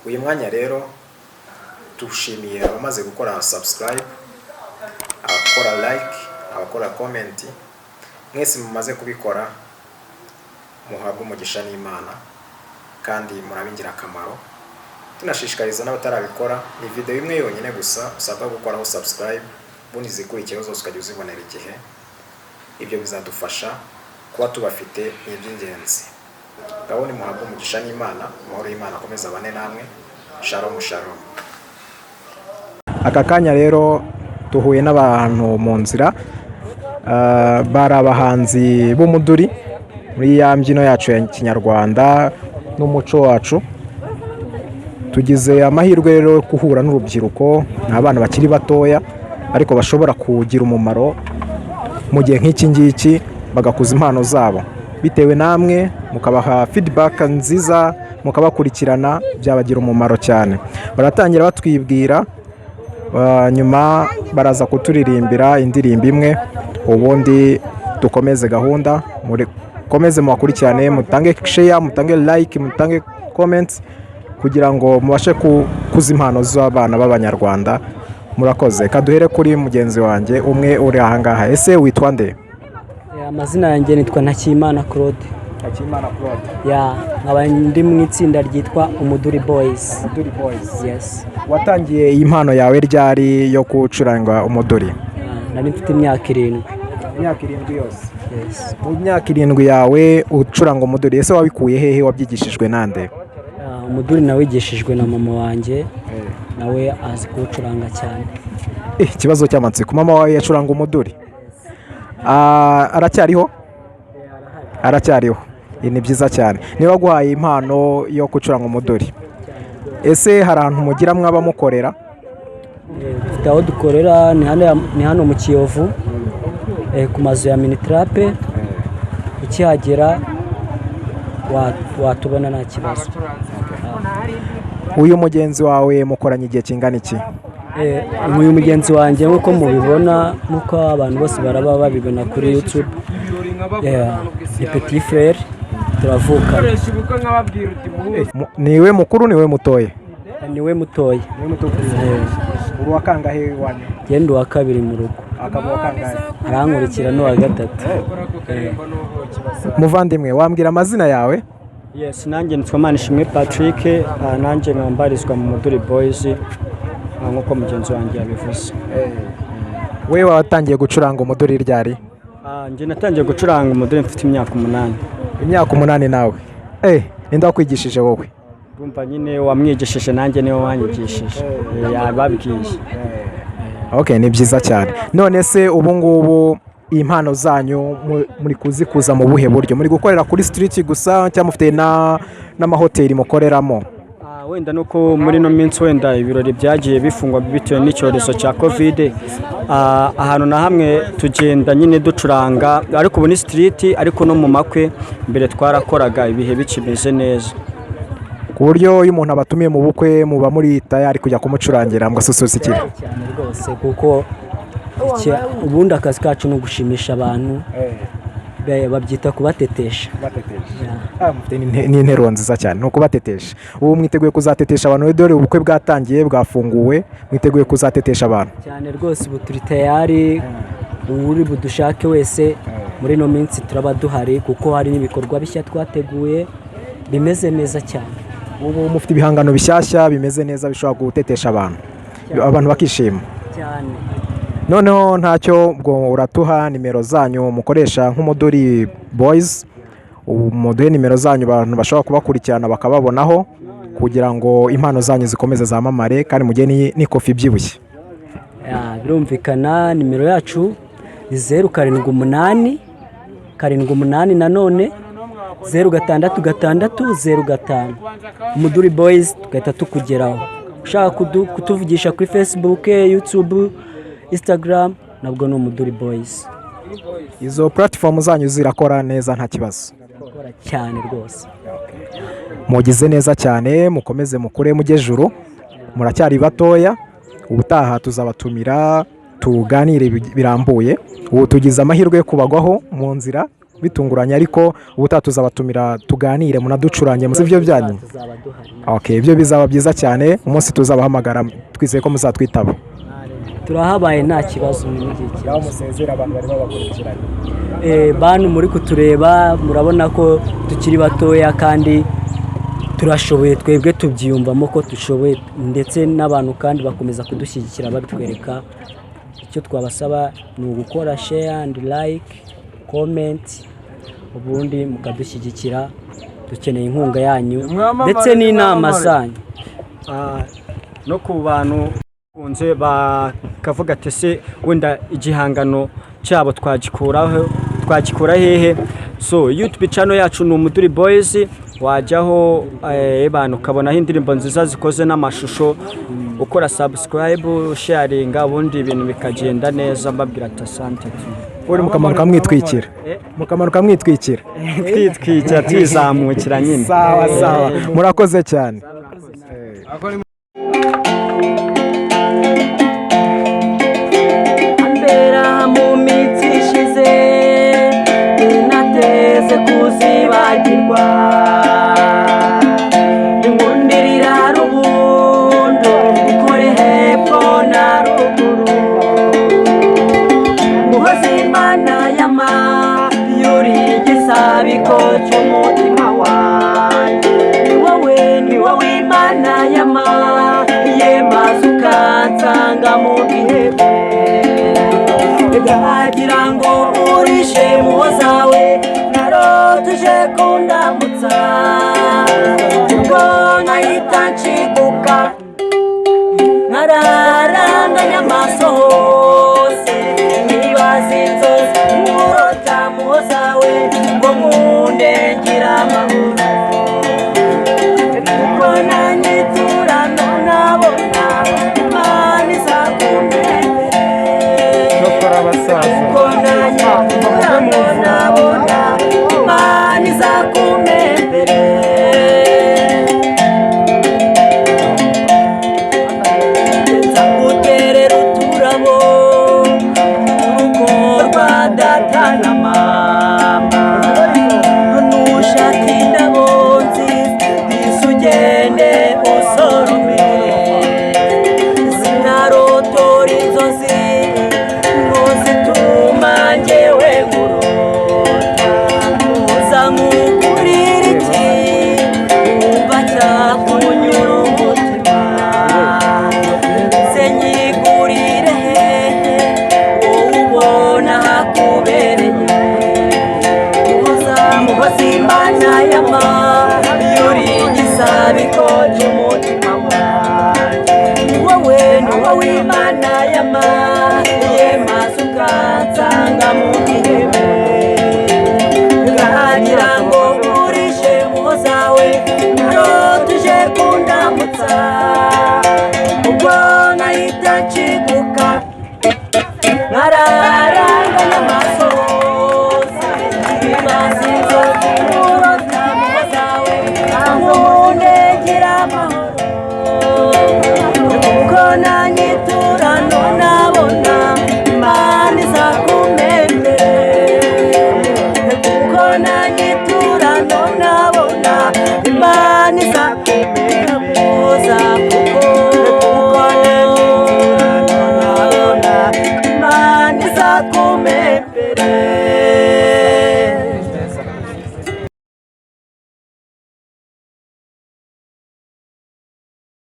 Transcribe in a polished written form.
Uyu mwanya rero tushimiye abamaze gukora subscribe, abakora like, abakora comment, mwese mumaze kubikora muhabwa umugisha n'Imana kandi murabingira akamaro. Tunashishikariza n'abatarabikora, ni video imwe yonyine gusa usabwa gukoraho subscribe, bundi zikurikiyeho zose ukajya uzibonera igihe. Ibyo bizadufasha kuba tubafite iby'ingenzi. Gahoni muhabwa umugisha n'Imana, amahoro y'Imana akomeza abane namwe. Shalom shalom. Aka kanya rero tuhuye n'abantu mu nzira, bari abahanzi b'Umuduri muri ya mbyino yacu ya Kinyarwanda n'umuco wacu. Tugize amahirwe rero yo guhura n'urubyiruko, n'abana bakiri batoya ariko bashobora kugira umumaro mu gihe nk'iki ngiki, bagakuza impano zabo. Bitewe namwe mukabaha feedback nziza, mukabakurikirana, byabagira umumaro cyane. Baratangira batwibwira, nyuma baraza kuturirimbira indirimbo imwe, ubundi dukomeze gahunda. Mukomeze mubakurikirane, mutange share, mutange like, mutange comments kugira ngo mubashe kukuza impano z'abana b'Abanyarwanda. Murakoze. Kaduhere kuri mugenzi wanjye umwe uri ahangaha. Ese witwa nde? Amazina yanjye nitwa Ntakimana Claude. Ntakimana Claude. Nkaba ndi mu itsinda ryitwa Umuduri Boys. Umuduri Boys. Yes. Watangiye iyi mpano yawe ryari yo gucuranga umuduri? Nari mfite imyaka 7. Imyaka 7 yose? Yes. Mu myaka 7 yawe ucuranga umuduri, ese wabikuye hehe, wabyigishijwe nande? Umuduri nawigishijwe na mama wanjye, nawe azi kuwucuranga cyane. Ikibazo cy'amatsiko, mama wawe yacuranga umuduri? Aracyariho? Aracyariho. Ni byiza cyane. Niba guhaye impano yo gucuranga umuduri, ese hari ahantu mugira mwaba mukorera? Dufite aho dukorera, ni hano mu Kiyovu, ku mazu ya Minitrape. Ukihagera watubona nta kibazo. Uyu mugenzi wawe mukoranye igihe kingana iki? Uyu mugenzi wanjye nk'uko mubibona, nk'uko abantu bose baraba babibona kuri YouTube, ni petit frère, turavuka. Niwe mukuru niwe mutoye? Niwe mutoye. Uri wa kangahe wanyu? Genda wa kabiri mu rugo. Akaba wa kangahe? Arankurikira no wa gatatu. Muvandimwe, wambwira amazina yawe? Yes, nanjye nitwa Manishimwe Patrick, nanjye nkambarizwa mu Umuduri Boys nk'uko mugenzi wanjye yabivuze. Wewe watangiye gucuranga umuduri ryari? Njye natangiye gucuranga umuduri mfite imyaka 8. Imyaka 8 nawe? Ninde wakwigishije wowe? Urumva nyine wamwigishije, nanjye niwe wanyigishije. Yababwiye. Okay, ni byiza cyane. None se ubu ngubu impano zanyu muri kuzikuza mu buhe buryo? Muri gukorera kuri street gusa cyangwa mufite n'amahoteli mukoreramo? Wenda nuko muri no minsi wenda ibirori byagiye bifungwa bitewe n'icyorezo cya COVID, ahantu na hamwe tugenda nyine ducuranga, ariko ubu ni street, ariko no mu makwe mbere twarakoraga ibihe bikimeze neza, ku buryo iyo umuntu abatumiye mu bukwe muba muri tayari kujya kumucurangira mugasusurukira cyane rwose, kuko ubundi akazi kacu no gushimisha abantu, babyita kubatetesha. Ni interuro nziza cyane, no kubatetesha. Ubu mwiteguye kuzatetesha abantu? Dore ubukwe bwatangiye, bwafunguwe, mwiteguye kuzatetesha abantu cyane rwose. Ubu turi tayari, uri budushake wese muri no minsi turaba duhari, kuko hari n'ibikorwa bishya twateguye bimeze neza cyane. Ubu mufite ibihangano bishyashya bimeze neza bishobora gutetesha abantu bakishima cyane. Noneho ntacyo, ubwo uratuha nimero zanyu mukoresha nk'Umuduri Boys, umuduhe nimero zanyu abantu bashobora kubakurikirana bakababonaho, kugira ngo impano zanyu zikomeze zamamare kandi mugeni n'ikofi byibushye. Birumvikana, nimero yacu ni 078 78 nanone 066605. Umuduri Boys tugahita tukugeraho. Ushaka kutuvugisha kuri Facebook, YouTube, Instagram, nabwo ni Umuduri Boys. Izo platform zanyu zirakora neza nta kibazo? Zirakora cyane rwose. Mugize neza cyane, mukomeze mukure mujye juru, muracyari batoya. Ubutaha tuzabatumira tuganire birambuye. Ubu tugize amahirwe yo kubagwaho mu nzira, bitunguranye, ariko ubutaha tuzabatumira tuganire munaducurange muzi ibyo byanyu. Okay, ibyo bizaba byiza cyane, umunsi tuzabahamagara twizeye ko muzatwitaba. turahabaye nta kibazo n'igihe Yaho musezera abantu bari babakurikiranye. bantu muri kutureba murabona ko tukiri batoya kandi turashoboye, twebwe tubyiyumvamo ko dushoboye, ndetse n'abantu kandi bakomeza kudushyigikira batwereka. Icyo twabasaba ni ugukora share and like, comment, ubundi mukadushyigikira. Dukeneye inkunga yanyu ndetse n'inama zanyu. No ku bantu kunze bakavuga ati se wenda igihangano cyabo twagikura hehe? So YouTube channel yacu ni Umuduri Boys, wajyaho abantu ukabonaho indirimbo nziza zikoze n'amashusho, ukora subscribe, sharinga, ubundi ibintu bikagenda neza. Mbabwira ati asante. Uri mukamanuka mwitwikira twitwikira twizamukira nyine. Sawa murakoze cyane. Ambera mu mitsi ishize nateze kuzibagirwa, ingundirira rubundo ikore hepfo na ruguru, Umuhoza Imana yama yuri igisabiko cy'umutima wanjye. Ni wowe Imana yama yemaze ukansanga mu bihebe, bwagira ngo urishe Umuhoza we narotuje kundamutsa, ubwo nkahita nshiguka nkararanganya amaso hose, nibaza inzozi nkurota Umuhoza we ngo nkunde ngira amahoro, kuko nanyitura nabona Imana izakumbere, kuko nanyitura nabona Imana izakumbere. Nzaguterera uturabo urugo rwa data na mama, nushaka indabo nziza ugende usorome, sinarotora inzozi ngo zituma njyewe ngurota. Umuhoza nkugurira iki wumva cyakunyura umutima, se nyigurire hehe wowe ubona hakubereye? Umuhoza Imana yama yuri igisabiko cy'umutima wanjye. Ni wowe Imana yama yemaze ukansanga mu gihebe, bwagira ngo urishe Umuhoza we narotuje kundamutsa, ubwo nkahita nshiguka nkararanganya amaso hose, nibaza inzozi nkurota Umuhoza we nkunde ngira amahoro, kuko nanjye